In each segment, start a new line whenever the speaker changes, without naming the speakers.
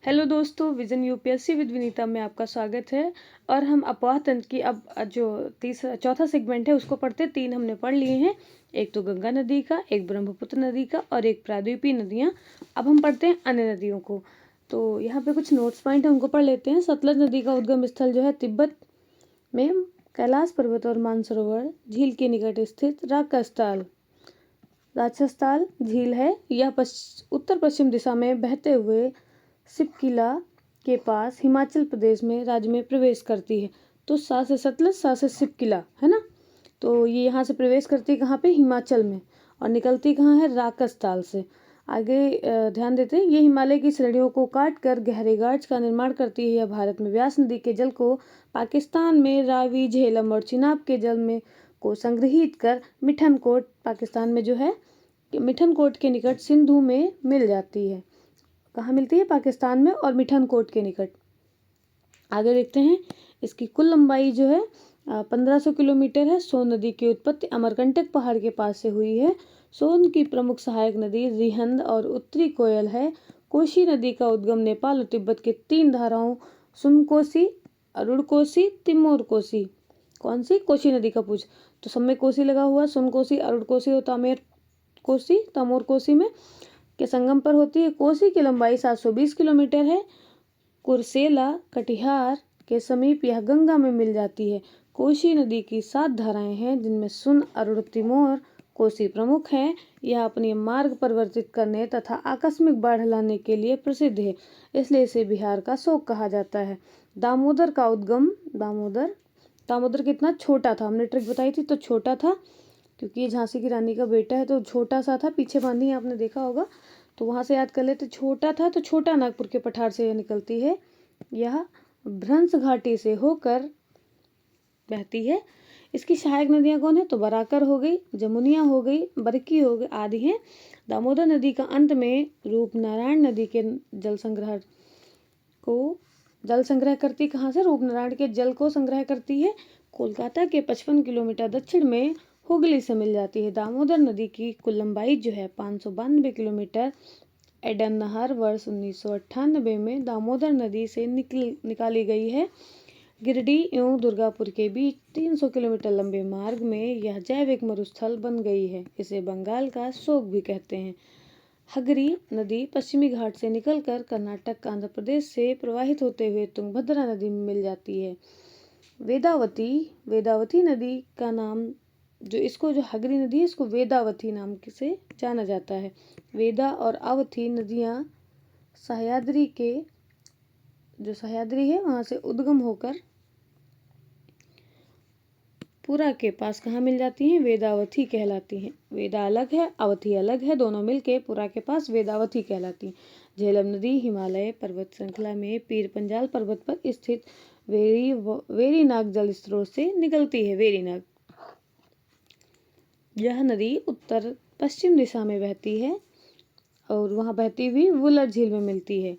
Hello दोस्तों, vision UPSC with Vinita में आपका स्वागत है। और हम अपवाह तंत्र की अब जो चौथा सेगमेंट है उसको पढ़ते। 3 हमने पढ़ लिए हैं, एक तो गंगा नदी का, एक ब्रह्मपुत्र नदी का और एक प्रायद्वीपीय नदियाँ। अब हम पढ़ते हैं अन्य नदियों को। तो यहाँ पे कुछ नोट्स पॉइंट है, उनको पढ़ लेते हैं। सतलज नदी का उद्गम स्थल जो है तिब्बत में कैलाश पर्वत और मानसरोवर झील के निकट स्थित राक्षसताल झील है। यह उत्तर पश्चिम दिशा में बहते हुए सिपकिला के पास हिमाचल प्रदेश में राज्य में प्रवेश करती है। तो सा से सतलज, सा से सिपकिला, है ना। तो ये यहाँ से प्रवेश करती है कहाँ पे? हिमाचल में। और निकलती कहाँ है? राकसताल से। आगे ध्यान देते हैं, ये हिमालय की श्रेणियों को काट कर गहरे गार्ड्स का निर्माण करती है। यह भारत में व्यास नदी के जल को, पाकिस्तान में रावी, झेलम और चिनाब के जल में को संग्रहित कर मिठनकोट, पाकिस्तान में जो है मिठनकोट के निकट सिंधु में मिल जाती है। कहाँ मिलती है? पाकिस्तान में और मिठनकोट के निकट। आगे देखते हैं, इसकी कुल लंबाई जो है 1500 किलोमीटर है। सोन नदी की उत्पत्ति अमरकंटक पहाड़ के पास से हुई है। सोन की प्रमुख सहायक नदी रिहंद और उत्तरी कोयल है। कोशी नदी का उद्गम नेपाल और तिब्बत के 3 धाराओं सुनकोसी, अरुणकोसी, तिमोर कोसी। कौन सी? कोशी नदी का पूछ तो सब में कोसी लगा हुआ। सुनकोसी, अरुणकोसी और तमोर कोसी में के संगम पर होती है। कोसी की लंबाई 720 किलोमीटर है। कुर्सेला, कटिहार के समीप यह गंगा में मिल जाती है। कोसी नदी की 7 धाराएं हैं, जिनमें सुन, अरुण, तिमोर कोसी प्रमुख हैं। यह अपनी मार्ग परिवर्तित करने तथा आकस्मिक बाढ़ लाने के लिए प्रसिद्ध है, इसलिए इसे बिहार का शोक कहा जाता है। दामोदर का उद्गम, दामोदर कितना छोटा था, हमने ट्रिक बताई थी, तो छोटा था क्योंकि ये झांसी की रानी का बेटा है, तो छोटा सा था। पीछे बांधी आपने देखा होगा, तो वहां से याद कर लेते। छोटा था तो छोटा नागपुर के पठार से यह निकलती है। यह भ्रंश घाटी से होकर बहती है। इसकी सहायक नदियां कौन है? तो बराकर हो गई, जमुनिया हो गई, बरकी हो गई आदि हैं। दामोदर नदी का अंत में रूपनारायण नदी के जल संग्रह करती। कहाँ से? रूपनारायण के जल को संग्रह करती है। कोलकाता के 55 किलोमीटर दक्षिण में हुगली से मिल जाती है। दामोदर नदी की कुल लंबाई जो है 592 किलोमीटर। एडन नहर वर्ष 1998 में दामोदर नदी से निकाली गई है। गिरिडीह एवं दुर्गापुर के बीच 300 किलोमीटर लंबे मार्ग में यह जैविक मरुस्थल बन गई है। इसे बंगाल का शोक भी कहते हैं। हगरी नदी पश्चिमी घाट से निकलकर कर्नाटक, आंध्र प्रदेश से प्रवाहित होते हुए तुंगभद्रा नदी में मिल जाती है। वेदावती नदी का नाम जो हगरी नदी है, इसको वेदावती नाम से जाना जाता है। वेदा और अवती नदियाँ सह्याद्री है वहां से उद्गम होकर पुरा के पास कहाँ मिल जाती हैं? वेदावती कहलाती हैं। वेदा अलग है, अवती अलग है, दोनों मिलके पुरा के पास वेदावती कहलाती हैं। झेलम नदी हिमालय पर्वत श्रृंखला में पीर पंजाल पर्वत पर स्थित वेरीनाग जल स्रोत से निकलती है। वेरीनाग, यह नदी उत्तर पश्चिम दिशा में बहती है और वहां बहती हुई वुलर झील में मिलती है।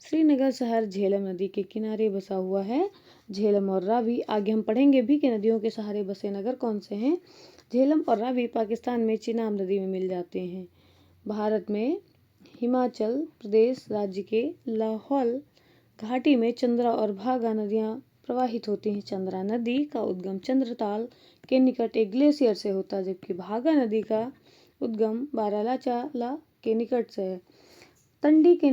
श्रीनगर शहर झेलम नदी के किनारे बसा हुआ है। झेलम और रावी, आगे हम पढ़ेंगे भी कि नदियों के सहारे बसे नगर कौन से हैं। झेलम और रावी पाकिस्तान में चिनाब नदी में मिल जाते हैं। भारत में हिमाचल प्रदेश राज्य के लाहौल घाटी में चंद्रा और भागा नदियाँ प्रवाहित होती हैं। चंद्रा नदी का उद्गम चंद्रताल के निकट एक ग्लेशियर से होता है, जबकि भागा नदी का उद्गम बारालाचाला के निकट से है। तंडी के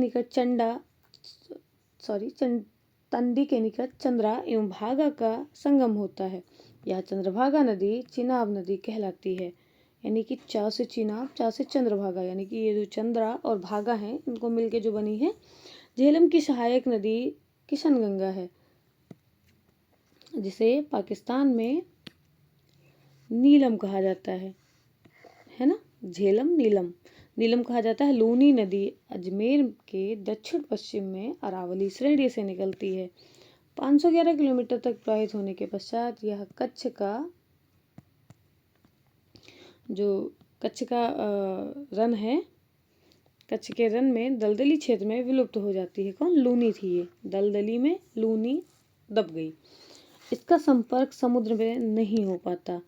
निकट चंद्रा एवं भागा का संगम होता है। यह चंद्रभागा नदी चिनाब नदी कहलाती है, यानी कि चा से चिनाब, चा से चंद्रभागा, यानी कि ये जो चंद्रा और भागा हैं इनको मिलके जो बनी है। झेलम की सहायक नदी किशनगंगा है, जिसे पाकिस्तान में नीलम कहा जाता है ना। झेलम नीलम कहा जाता है। लूनी नदी अजमेर के दक्षिण पश्चिम में अरावली श्रेणी से निकलती है। 511 किलोमीटर तक प्रवाहित होने के पश्चात यह कच्छ का रन है, कच्छ के रन में दलदली क्षेत्र में विलुप्त हो जाती है। कौन? लूनी थी ये, दलदली में लूनी दब गई। इसका संपर्क समुद्र में नहीं हो पाता,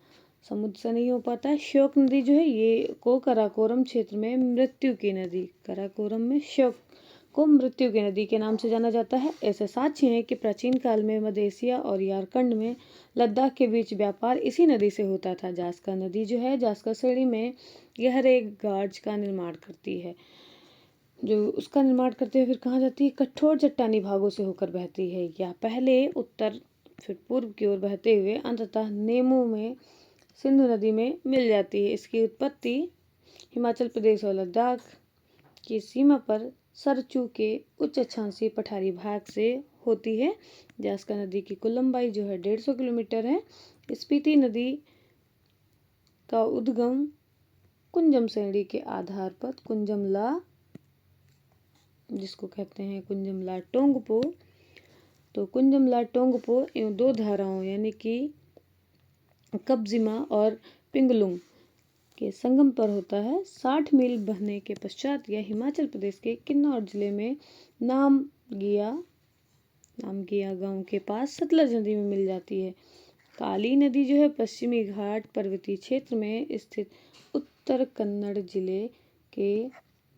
समुद्र से नहीं हो पाता है। श्योक नदी जो है ये को कराकोरम क्षेत्र में मृत्यु की नदी, कराकोरम में को मृत्यु की नदी के नाम से जाना जाता है। ऐसे साक्ष्य हैं कि प्राचीन काल में मध्य एशिया और यारकंड में लद्दाख के बीच व्यापार इसी नदी से होता था। जास्का नदी जो है जास्का श्रेणी में गहरे गार्ज का निर्माण करती है, जो उसका निर्माण करते हुए फिर कहाँ जाती है, कठोर चट्टानी भागों से होकर बहती है। या पहले उत्तर फिर पूर्व की ओर बहते हुए अंततः नेमू में सिंधु नदी में मिल जाती है। इसकी उत्पत्ति हिमाचल प्रदेश और लद्दाख की सीमा पर सरचू के उच्च अक्षांशीय पठारी भाग से होती है। जास्का नदी की कुल लंबाई जो है 150 किलोमीटर है। स्पीति नदी का उद्गम कुंजम श्रेणी के आधार पर कुंजमला, जिसको कहते हैं कुंजमला टोंगपो, तो कुंजमला टोंगपो इन दो धाराओं यानी कि कब्जिमा और पिंगलुंग के संगम पर होता है। 60 मील बहने के पश्चात यह हिमाचल प्रदेश के किन्नौर जिले में नामगिया गांव के पास सतलज नदी में मिल जाती है। काली नदी जो है पश्चिमी घाट पर्वतीय क्षेत्र में स्थित उत्तर कन्नड़ जिले के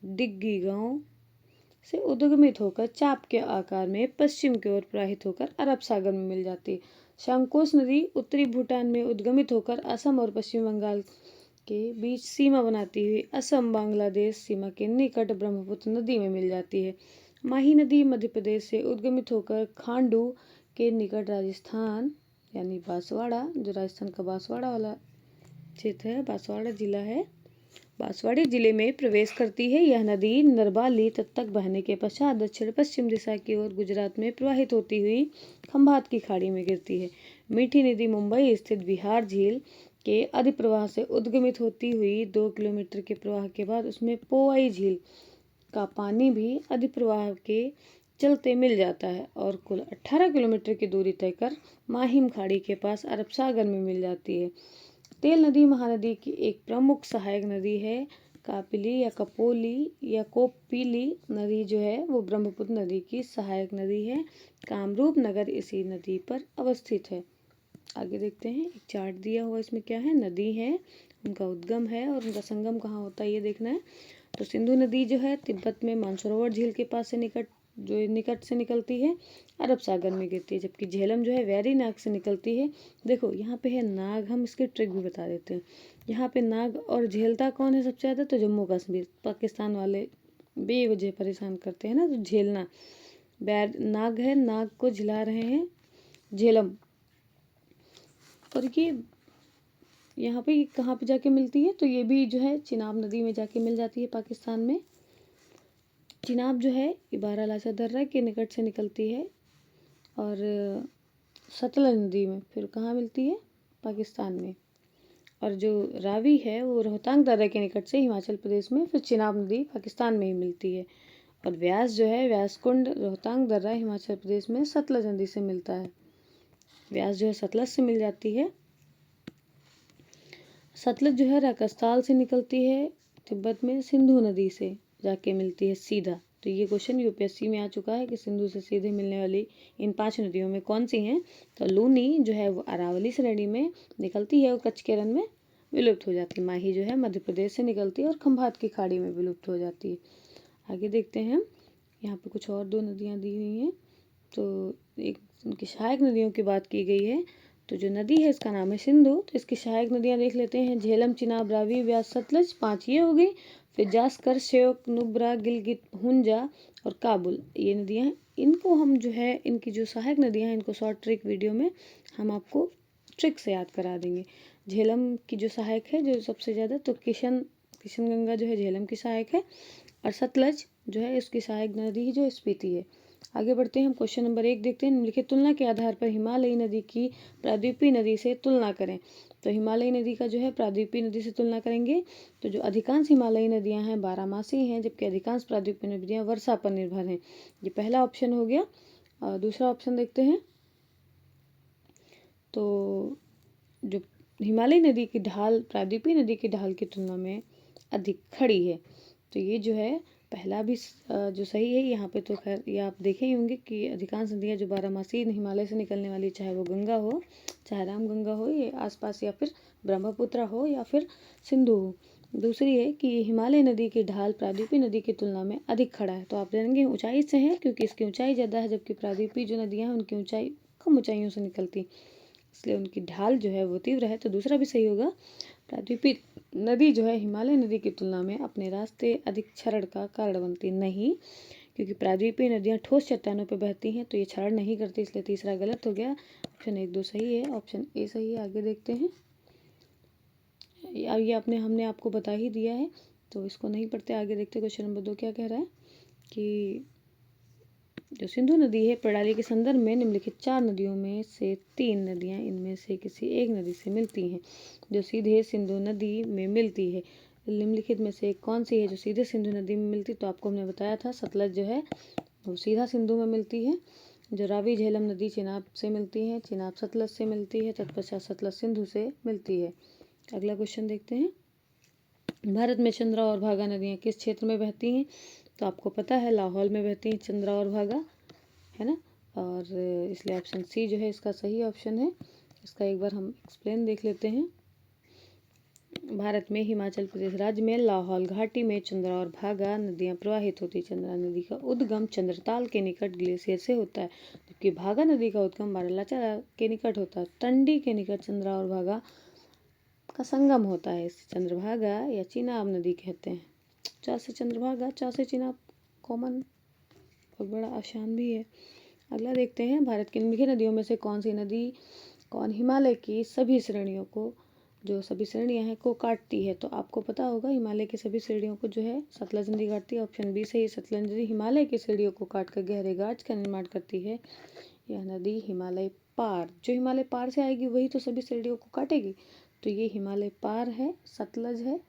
डिग्गी गांव से उद्गमित होकर चाप के आकार में पश्चिम की ओर प्रवाहित होकर अरब सागर में मिल जाती है। शंकोस नदी उत्तरी भूटान में उद्गमित होकर असम और पश्चिम बंगाल के बीच सीमा बनाती हुई असम बांग्लादेश सीमा के निकट ब्रह्मपुत्र नदी में मिल जाती है। माही नदी मध्य प्रदेश से उद्गमित होकर खांडू के निकट राजस्थान यानी बांसवाड़ा, जो राजस्थान का बांसवाड़ा वाला क्षेत्र है, बांसवाड़ा जिला है, बांसवाड़ा जिले में प्रवेश करती है। यह नदी नरबाली तक बहने के पश्चात दक्षिण पश्चिम दिशा की ओर गुजरात में प्रवाहित होती हुई खंभात की खाड़ी में गिरती है। मीठी नदी मुंबई स्थित बिहार झील के अधिप्रवाह से उद्गमित होती हुई 2 किलोमीटर के प्रवाह के बाद उसमें पोवाई झील का पानी भी अधिप्रवाह के चलते मिल जाता है और कुल 18 किलोमीटर की दूरी तय कर माहिम खाड़ी के पास अरब सागर में मिल जाती है। तेल नदी महानदी की एक प्रमुख सहायक नदी है। कापिली या कपोली या कोपिली नदी जो है वो ब्रह्मपुत्र नदी की सहायक नदी है। कामरूप नगर इसी नदी पर अवस्थित है। आगे देखते हैं, एक चार्ट दिया हुआ, इसमें क्या है, नदी है, उनका उद्गम है और उनका संगम कहाँ होता है ये देखना है। तो सिंधु नदी जो है तिब्बत में मानसरोवर झील के पास से निकट से निकलती है, अरब सागर में गिरती है। जबकि झेलम जो है वैरी नाग से निकलती है। देखो यहाँ पे है नाग, हम इसके ट्रिक भी बता देते हैं। यहाँ पे नाग और झेलता कौन है सबसे ज़्यादा, तो जम्मू कश्मीर, पाकिस्तान वाले बेवजह परेशान करते हैं ना, तो झेलना नाग है, नाग को झिला रहे हैं झेलम। और ये यहाँ पे कहाँ पे जाके मिलती है, तो ये भी जो है चिनाब नदी में जाके मिल जाती है पाकिस्तान में। चिनाब जो है ये बारालाचा दर्रा के निकट से निकलती है और सतलज नदी में फिर कहाँ मिलती है, पाकिस्तान में। और जो रावी है वो रोहतांग दर्रा के निकट से हिमाचल प्रदेश में, फिर चिनाब नदी पाकिस्तान में ही मिलती है। और व्यास जो है व्यास कुंड रोहतांग दर्रा हिमाचल प्रदेश में सतलज नदी से मिलता है। व्यास जो है सतलज से मिल जाती है। सतलज जो है राकस्थाल से निकलती है, तिब्बत में सिंधु नदी से जाके मिलती है सीधा। तो ये क्वेश्चन यूपीएससी में आ चुका है कि सिंधु से सीधे मिलने वाली इन 5 नदियों में कौन सी हैं। तो लूनी जो है वो अरावली श्रेणी में निकलती है और कच्छ के रण में विलुप्त हो जाती है। माही जो है मध्य प्रदेश से निकलती है और खंभात की खाड़ी में विलुप्त हो जाती है। आगे देखते हैं, यहाँ पे कुछ और 2 नदियाँ दी हुई हैं। तो एक उनकी सहायक नदियों की बात की गई है। तो जो नदी है इसका नाम है सिंधु। तो इसकी सहायक नदियाँ देख लेते हैं, झेलम, चिनाब, रावी, व्यास, सतलज, 5 ये हो गई। फिर जास्कर, श्योक, नुब्रा, गिलगित, हुंजा और काबुल, ये नदियाँ हैं। इनको हम जो है इनकी जो सहायक नदियाँ हैं इनको शॉर्ट ट्रिक वीडियो में हम आपको ट्रिक से याद करा देंगे। झेलम की जो सहायक है जो सबसे ज़्यादा, तो किशन गंगा जो है झेलम की सहायक है और सतलज जो है इसकी सहायक नदी जो स्पीति है। आगे बढ़ते हैं, हम क्वेश्चन नंबर 1 देखते हैं। निम्नलिखित तुलना के आधार पर हिमालयी नदी की प्रायद्वीपीय नदी से तुलना करें। तो हिमालयी नदी का जो है प्रायद्वीपीय नदी से तुलना करेंगे। तो जो अधिकांश हिमालयी नदियां हैं बारहमासी हैं, जबकि अधिकांश प्रायद्वीपीय नदियां वर्षा पर निर्भर हैं। ये पहला ऑप्शन हो गया। दूसरा ऑप्शन देखते हैं। तो जो हिमालयी नदी की ढाल प्रायद्वीपीय नदी की ढाल की तुलना में अधिक खड़ी है। तो ये जो है पहला भी जो सही है। यहाँ पे तो खैर ये आप देखे ही होंगे कि अधिकांश नदियाँ जो बारहमासी हिमालय से निकलने वाली, चाहे वो गंगा हो, चाहे राम गंगा हो, ये आसपास, या फिर ब्रह्मपुत्र हो, या फिर सिंधु हो, दूसरी है कि हिमालय नदी की ढाल प्रायद्वीपीय नदी की तुलना में अधिक खड़ा है। तो आप जानेंगे ऊंचाई से है, क्योंकि इसकी ऊंचाई ज़्यादा है, जबकि प्रायद्वीपीय जो नदियाँ हैं उनकी ऊंचाई कम ऊंचाइयों से निकलती है, इसलिए उनकी ढाल जो है वो तीव्र है। तो दूसरा भी सही होगा। प्रायद्वीपीय नदी जो है हिमालय नदी की तुलना में अपने रास्ते अधिक क्षरण का कारण बनती नहीं, क्योंकि प्रायद्वीपीय नदियाँ ठोस चट्टानों पर बहती हैं, तो ये क्षरण नहीं करती, इसलिए तीसरा गलत हो गया। ऑप्शन 1, 2 सही है, ऑप्शन ए सही है। आगे देखते हैं। ये हमने आपको बता ही दिया है, तो इसको नहीं पढ़ते, आगे देखते। क्वेश्चन नंबर 2 क्या कह रहा है कि जो सिंधु नदी है प्रणाली के संदर्भ में निम्नलिखित 4 नदियों में से 3 नदियां इनमें से किसी एक नदी से मिलती हैं जो सीधे सिंधु नदी में मिलती है। निम्नलिखित में से कौन सी है जो सीधे सिंधु नदी में मिलती? तो आपको हमने बताया था सतलज जो है वो सीधा सिंधु में मिलती है। जो रावी झेलम नदी चिनाब से मिलती है, चिनाब सतलज से मिलती है, तत्पश्चात सतलज सिंधु से मिलती है। अगला क्वेश्चन देखते हैं। भारत में चंद्रा और भागा नदियाँ किस क्षेत्र में बहती हैं? तो आपको पता है लाहौल में बहती हैं चंद्रा और भागा, है ना, और इसलिए ऑप्शन सी जो है इसका सही ऑप्शन है। इसका एक बार हम एक्सप्लेन देख लेते हैं। भारत में हिमाचल प्रदेश राज्य में लाहौल घाटी में चंद्रा और भागा नदियाँ प्रवाहित होती हैं। चंद्रा नदी का उद्गम चंद्रताल के निकट ग्लेशियर से होता है, जबकि भागा नदी का उद्गम बारालाचा के निकट होता है। टंडी के निकट चंद्रा और भागा का संगम होता है, इसे चंद्रभागा या चिनाब नदी कहते हैं। चा से चंद्रभागा, चा से चिनाब कॉमन और बड़ा आसान भी है। अगला देखते हैं। भारत की निम्नलिखित नदियों में से कौन हिमालय की सभी श्रेणियों को, जो सभी श्रेणियां हैं, को काटती है? तो आपको पता होगा हिमालय की सभी श्रेणियों को जो है सतलज नदी काटती है। ऑप्शन बी सही है, सतलज नदी हिमालय की श्रेणियों को काटकर गहरे गाज का निर्माण करती है। यह नदी हिमालय पार, जो हिमालय पार से आएगी वही तो सभी श्रेणियों को काटेगी, तो ये हिमालय पार है, सतलज है,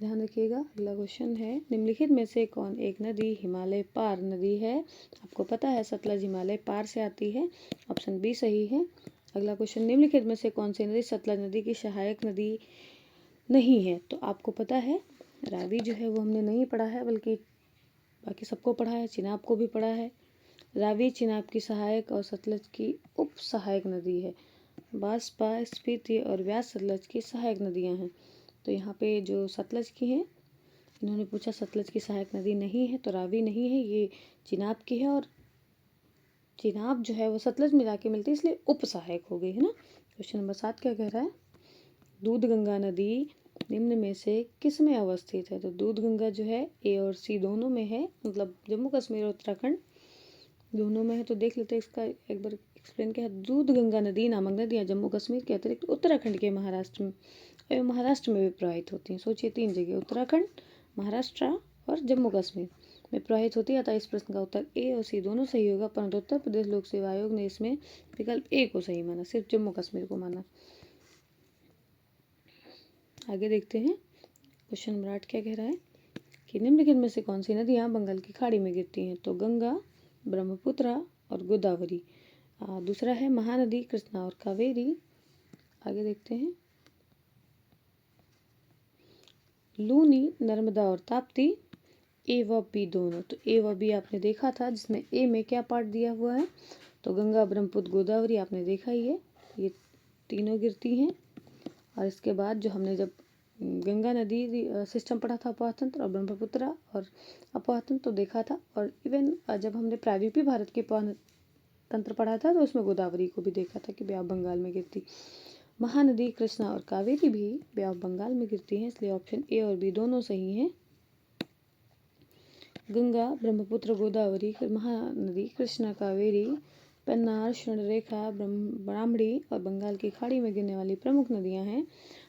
ध्यान रखिएगा। अगला क्वेश्चन है। निम्नलिखित में से कौन एक नदी हिमालय पार नदी है? आपको पता है सतलज हिमालय पार से आती है, ऑप्शन बी सही है। अगला क्वेश्चन। निम्नलिखित में से कौन सी नदी सतलज नदी की सहायक नदी नहीं है? तो आपको पता है रावी जो है वो हमने नहीं पढ़ा है, बल्कि बाकी सबको पढ़ा है, चिनाब को भी पढ़ा है। रावी चिनाब की सहायक और सतलज की उप सहायक नदी है। बांसपा, स्पीति और व्यास सतलज की सहायक नदियां हैं। तो यहाँ पे जो सतलज की हैं, इन्होंने पूछा सतलज की सहायक नदी नहीं है, तो रावी नहीं है, ये चिनाब की है, और चिनाब जो है वो सतलज में जाके मिलती है, इसलिए उप सहायक हो गई, है ना। क्वेश्चन नंबर 7 क्या कह रहा है? दूध गंगा नदी निम्न में से किस में अवस्थित है? तो दूध गंगा जो है ए और सी दोनों में है, मतलब जम्मू कश्मीर और उत्तराखंड दोनों में है। तो देख लेते हैं इसका एक बार एक्सप्लेन क्या है। दूध गंगा नदी नामक नदियाँ जम्मू कश्मीर के अतिरिक्त उत्तराखंड के महाराष्ट्र में भी प्रवाहित होती हैं। सोचिए 3 जगह, उत्तराखंड, महाराष्ट्र और जम्मू कश्मीर में प्रवाहित होती है। अतः इस प्रश्न का उत्तर ए और सी दोनों सही होगा, परंतु उत्तर प्रदेश लोक सेवा आयोग ने इसमें विकल्प ए को सही माना, सिर्फ जम्मू कश्मीर को माना। आगे देखते हैं। क्वेश्चन नंबर 8 क्या कह रहा है कि निम्नलिखित में से कौन सी नदियाँ बंगाल की खाड़ी में गिरती हैं? तो गंगा, ब्रह्मपुत्र और गोदावरी। दूसरा है महानदी कृष्णा और कावेरी। आगे देखते हैं। लूनी, नर्मदा और ताप्ती, ए व बी दोनों। तो ए व बी आपने देखा था, जिसमें ए में क्या पार्ट दिया हुआ है? तो गंगा, ब्रह्मपुत्र, गोदावरी आपने देखा ही है, ये तीनों गिरती हैं। और इसके बाद जो हमने जब गंगा नदी सिस्टम पढ़ा था अपोह तंत्र और ब्रह्मपुत्र और अपोह तंत्र तो देखा था, और इवन जब हमने प्रायद्वीपीय भारत के अपोह तंत्र पढ़ा था तो उसमें गोदावरी को भी देखा था कि बे ऑफ बंगाल में गिरती। महानदी कृष्णा और कावेरी भी बे ऑफ बंगाल में गिरती हैं, इसलिए ऑप्शन ए और बी दोनों सही हैं। गंगा, ब्रह्मपुत्र, गोदावरी, महानदी कृष्णा, कावेरी, पेन्नार, स्वर्णरेखा, ब्राह्मणी और बंगाल की खाड़ी में गिरने वाली प्रमुख नदियां हैं।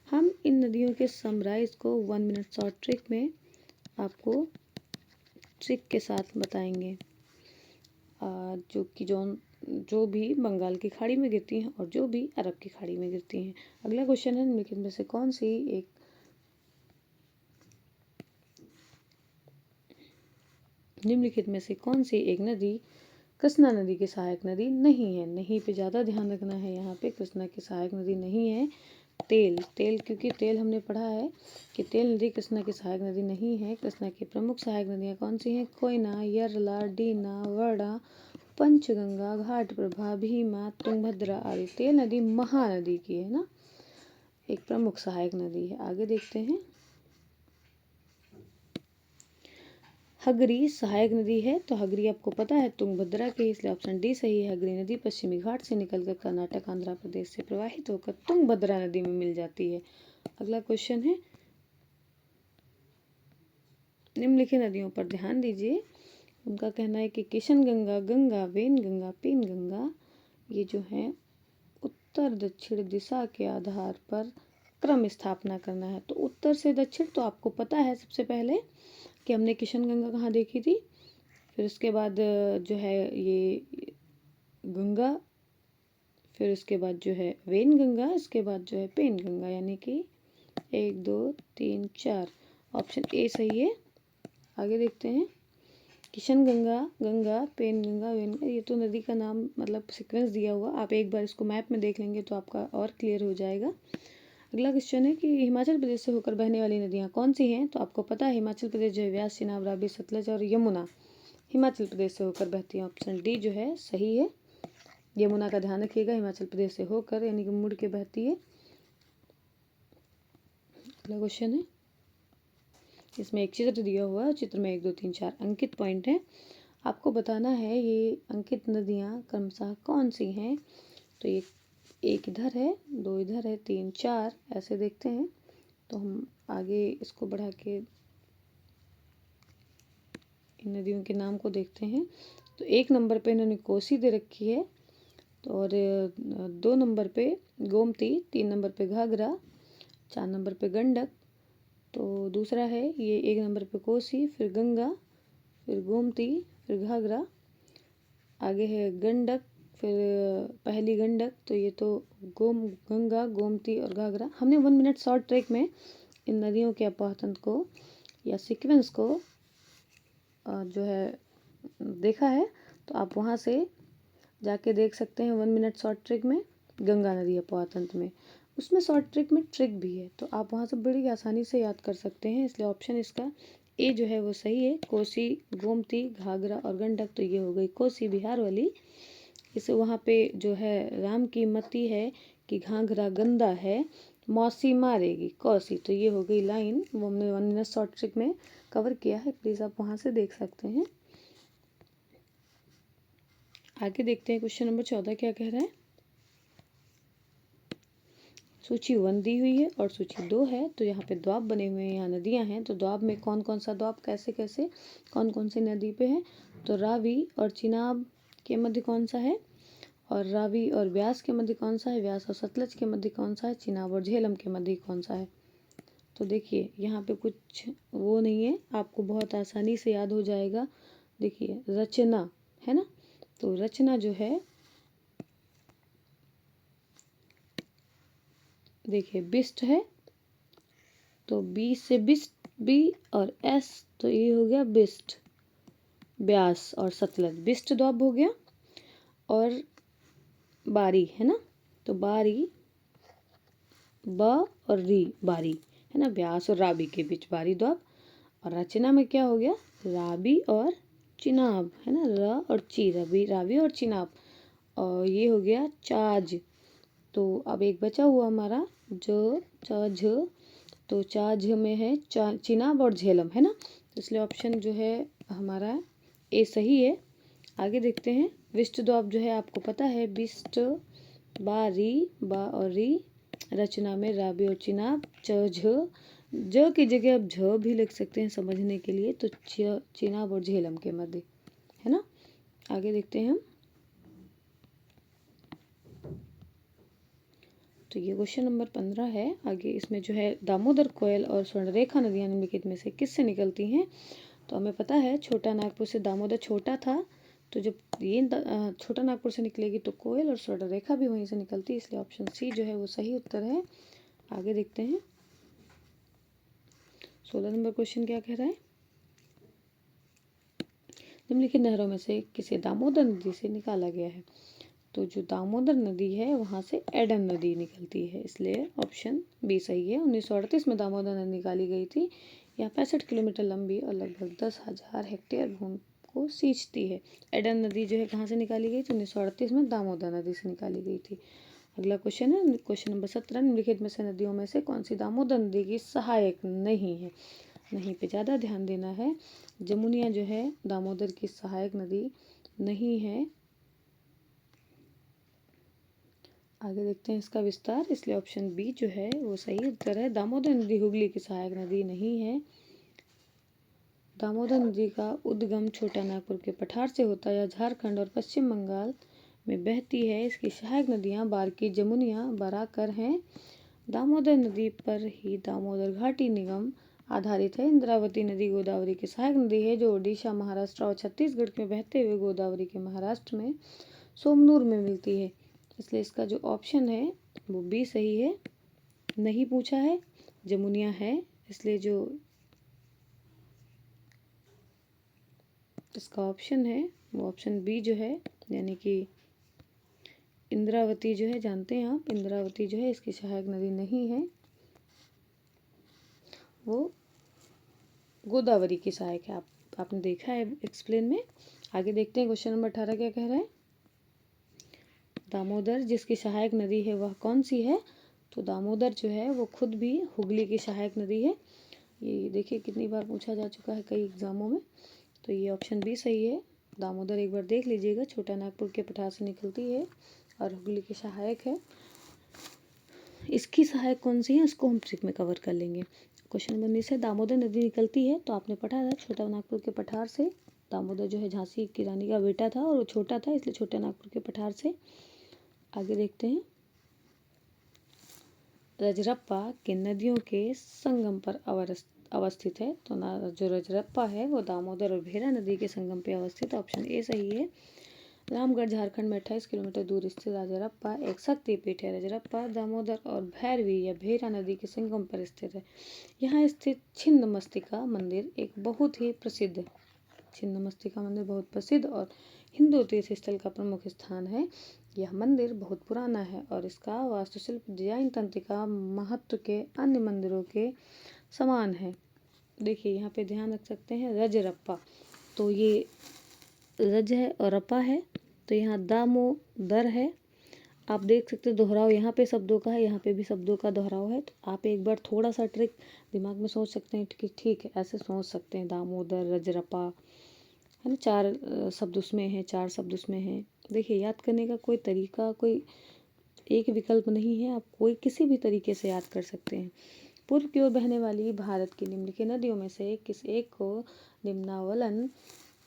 हम इन नदियों के समराइज को 1 मिनट शॉर्ट ट्रिक में आपको ट्रिक के साथ बताएंगे, जो भी बंगाल की खाड़ी में गिरती हैं और जो भी अरब की खाड़ी में गिरती हैं। अगला क्वेश्चन है निम्नलिखित में से कौन सी एक नदी कृष्णा नदी की सहायक नदी नहीं है? नहीं पे ज़्यादा ध्यान रखना है, यहाँ पे कृष्णा की सहायक नदी नहीं है। तेल, क्योंकि तेल हमने पढ़ा है कि तेल नदी कृष्णा की सहायक नदी नहीं है। कृष्णा की प्रमुख सहायक नदियाँ कौन सी हैं? कोयना, यरला, डीना, वर्णा, पंचगंगा, घाट प्रभा, भीमा, तुंगभद्रा आदि। तेल नदी महानदी की है ना, एक प्रमुख सहायक नदी है। आगे देखते हैं। हगरी सहायक नदी है, तो हगरी आपको पता है तुंगभद्रा की, इसलिए ऑप्शन डी सही है। हगरी नदी पश्चिमी घाट से निकलकर कर्नाटक आंध्र प्रदेश से प्रवाहित होकर तुंगभद्रा नदी में मिल जाती है। अगला क्वेश्चन है, निम्नलिखित नदियों पर ध्यान दीजिए। उनका कहना है कि किशन गंगा, गंगा, वेन गंगा, पेन गंगा, ये जो है उत्तर दक्षिण दिशा के आधार पर क्रम स्थापना करना है। तो उत्तर से दक्षिण तो आपको पता है सबसे पहले कि हमने किशन गंगा कहाँ देखी थी, फिर उसके बाद जो है ये गंगा, फिर उसके बाद जो है वेन गंगा, इसके बाद जो है पेन गंगा, यानी कि 1 2 3 4, ऑप्शन ए सही है। आगे देखते हैं, किशन गंगा, गंगा, पेन गंगा, वेन गंगा, ये तो नदी का नाम मतलब सीक्वेंस दिया हुआ, आप एक बार इसको मैप में देख लेंगे तो आपका और क्लियर हो जाएगा। अगला क्वेश्चन है कि हिमाचल प्रदेश से होकर बहने वाली नदियाँ कौन सी हैं, तो आपको पता है हिमाचल प्रदेश जो है व्यास, चिनाब, रावी, सतलज और यमुना हिमाचल प्रदेश से होकर बहती है। ऑप्शन डी जो है सही है। यमुना का ध्यान रखिएगा, हिमाचल प्रदेश से होकर यानी कि मुड़ के बहती है। अगला क्वेश्चन है, इसमें एक चित्र दिया हुआ है, चित्र में 1 2 3 4 अंकित पॉइंट है, आपको बताना है ये अंकित नदियाँ क्रमशः कौन सी हैं। तो ये एक इधर है, 2 इधर है, 3 4 ऐसे देखते हैं। तो हम आगे इसको बढ़ा के इन नदियों के नाम को देखते हैं। तो 1 नंबर पे इन्होंने कोसी दे रखी है, तो और 2 नंबर पे गोमती, 3 नंबर पे घाघरा, 4 नंबर पे गंडक। तो दूसरा है ये 1 नंबर पे कोसी, फिर गंगा, फिर गोमती, फिर घाघरा, आगे है गंडक, फिर पहली गंडक। तो ये तो गंगा, गोमती और घाघरा। हमने 1 मिनट शॉर्ट ट्रैक में इन नदियों के अपवाह तंत्र को या सीक्वेंस को जो है देखा है, तो आप वहाँ से जाके देख सकते हैं 1 मिनट शॉर्ट ट्रिक में गंगा नदी अपवाह तंत्र में। उसमें शॉर्ट ट्रिक में ट्रिक भी है, तो आप वहाँ से बड़ी आसानी से याद कर सकते हैं, इसलिए ऑप्शन इसका ए जो है वो सही है। कोसी, गोमती, घाघरा और गंडक, तो ये हो गई कोसी बिहार वाली। इसे वहाँ पे जो है राम की मती है कि घाघरा गंदा है, मौसी मारेगी कोसी, तो ये हो गई लाइन, वो हमने 1 मिनट शॉर्ट ट्रिक में कवर किया है, प्लीज़ आप वहाँ से देख सकते हैं। आगे देखते हैं क्वेश्चन नंबर 14 क्या कह रहा है। सूची 1 दी हुई है और सूची 2 है, तो यहाँ पे द्वाब बने हुए हैं, यहाँ नदियाँ हैं। तो द्वाब में कौन कौन सा द्वाब कैसे कैसे कौन कौन सी नदी पे है, तो रावी और चिनाब के मध्य कौन सा है, और रावी और व्यास के मध्य कौन सा है, व्यास और सतलज के मध्य कौन सा है, चिनाब और झेलम के मध्य कौन सा है। तो देखिए यहाँ पे कुछ वो नहीं है, आपको बहुत आसानी से याद हो जाएगा। देखिए रचना है ना, तो रचना जो है देखिए बिस्ट है, तो बी से बिस्ट, बी और एस, तो ये हो गया बिस्ट, ब्यास और सतलज बिस्ट द्वाब हो गया। और बारी है ना, तो बारी, ब और री, बारी है ना, ब्यास और रावी के बीच बारी द्वाब। और रचना में क्या हो गया, रावी और चिनाब है ना, र और ची, रवि, रावी और चिनाब। और ये हो गया चाज। तो अब एक बचा हुआ हमारा ज, च, झ, तो चाझ में है चिनाब और झेलम है ना, तो इसलिए ऑप्शन जो है हमारा ए सही है। आगे देखते हैं, विष्ट द्वाब जो है आपको पता है, बिस्ट, बा, री, बा और री, रचना में रावी और चिनाब, च, झ, ज की जगह आप झ भी लिख सकते हैं समझने के लिए, तो चिनाब और झेलम के मध्य है ना। आगे देखते हैं हम, तो ये क्वेश्चन नंबर 15 है। आगे इसमें जो है दामोदर, कोयल और स्वर्णरेखा नदियाँ निम्नलिखित में से किससे निकलती हैं, तो हमें पता है छोटा नागपुर से दामोदर छोटा था, तो जब ये छोटा नागपुर से निकलेगी तो कोयल और स्वर्णरेखा भी वहीं से निकलती है, इसलिए ऑप्शन सी जो है वो सही उत्तर है। आगे देखते हैं 16 नंबर क्वेश्चन क्या कह रहा है। निम्नलिखित नहरों में से किसे दामोदर नदी से निकाला गया है, तो जो दामोदर नदी है वहाँ से एडन नदी निकलती है, इसलिए ऑप्शन बी सही है। 1938 में दामोदर नदी निकाली गई थी, यह 65 किलोमीटर लंबी और लगभग 10,000 हेक्टेयर भूमि को सींचती है। एडन नदी जो है कहाँ से निकाली गई थी, 1938 में दामोदर नदी से निकाली गई थी। अगला क्वेश्चन है क्वेश्चन नंबर 17, निम्नलिखित में से नदियों में से कौन सी दामोदर नदी की सहायक नहीं है। नहीं पे ज़्यादा ध्यान देना है। जमुनिया जो है दामोदर की सहायक नदी नहीं है। आगे देखते हैं इसका विस्तार, इसलिए ऑप्शन बी जो है वो सही उत्तर है। दामोदर नदी हुगली की सहायक नदी नहीं है। दामोदर नदी का उद्गम छोटा नागपुर के पठार से होता है, या झारखंड और पश्चिम बंगाल में बहती है। इसकी सहायक नदियां बारकी, जमुनिया, बराकर हैं। दामोदर नदी पर ही दामोदर घाटी निगम आधारित है। इंद्रावती नदी गोदावरी की सहायक नदी है, जो ओडिशा, महाराष्ट्र और छत्तीसगढ़ में बहते हुए गोदावरी के महाराष्ट्र में सोमनूर में मिलती है। इसलिए इसका जो ऑप्शन है वो बी सही है। नहीं पूछा है, जमुनिया है, इसलिए जो इसका ऑप्शन है वो ऑप्शन बी जो है, यानी कि इंद्रावती जो है, जानते हैं आप, इंद्रावती जो है इसकी सहायक नदी नहीं है, वो गोदावरी की सहायक है। आपने देखा है एक्सप्लेन में। आगे देखते हैं क्वेश्चन नंबर 18 क्या कह रहा है। दामोदर जिसकी सहायक नदी है वह कौन सी है? तो दामोदर जो है वो खुद भी हुगली की सहायक नदी है। ये देखिए कितनी बार पूछा जा चुका है कई एग्जामों में। तो ये ऑप्शन बी सही है। दामोदर एक बार देख लीजिएगा, छोटा नागपुर के पठार से निकलती है और हुगली की सहायक है। इसकी सहायक कौन सी है उसको हम ट्रिक में कवर कर लेंगे। क्वेश्चन नंबर 19 है, दामोदर नदी निकलती है, तो आपने पढ़ा था छोटा नागपुर के पठार से। दामोदर जो है झांसी की रानी का बेटा था और वो छोटा था, इसलिए छोटा नागपुर के पठार से। आगे देखते हैं, रजरप्पा किन नदियों के संगम पर अवस्थित है? तो जो रजरप्पा है वो दामोदर और भेरा नदी के संगम पर अवस्थित। ऑप्शन ए सही है। रामगढ़ झारखंड में 28 किलोमीटर दूर स्थित रजरप्पा एक शक्तिपीठ है। रजरप्पा दामोदर और भैरवी या भेरा नदी के संगम पर स्थित है। यहाँ स्थित छिन्नमस्तिका मंदिर एक बहुत ही प्रसिद्ध, छिन्नमस्तिका मंदिर बहुत प्रसिद्ध और हिंदू तीर्थ स्थल का प्रमुख स्थान है। यह मंदिर बहुत पुराना है और इसका वास्तुशिल्प डिजाइन तंत्रिका महत्व के अन्य मंदिरों के समान है। देखिए यहाँ पे ध्यान रख सकते हैं, रजरप्पा, तो ये रज है और रप्पा है, तो यहाँ दामोदर है। आप देख सकते हैं दोहराव यहाँ पे शब्दों का है, यहाँ पे भी शब्दों का दोहराव है। तो आप एक बार थोड़ा सा ट्रिक दिमाग में सोच सकते हैं कि ठीक है, ऐसे सोच सकते हैं, दामोदर, रजरप्पा, है ना, 4 शब्द उसमें हैं, 4 शब्द उसमें हैं। देखिए याद करने का कोई तरीका, कोई एक विकल्प नहीं है, आप कोई किसी भी तरीके से याद कर सकते हैं। पूर्व की ओर बहने वाली भारत की निम्नलिखित नदियों में से किस एक को निम्नावलन,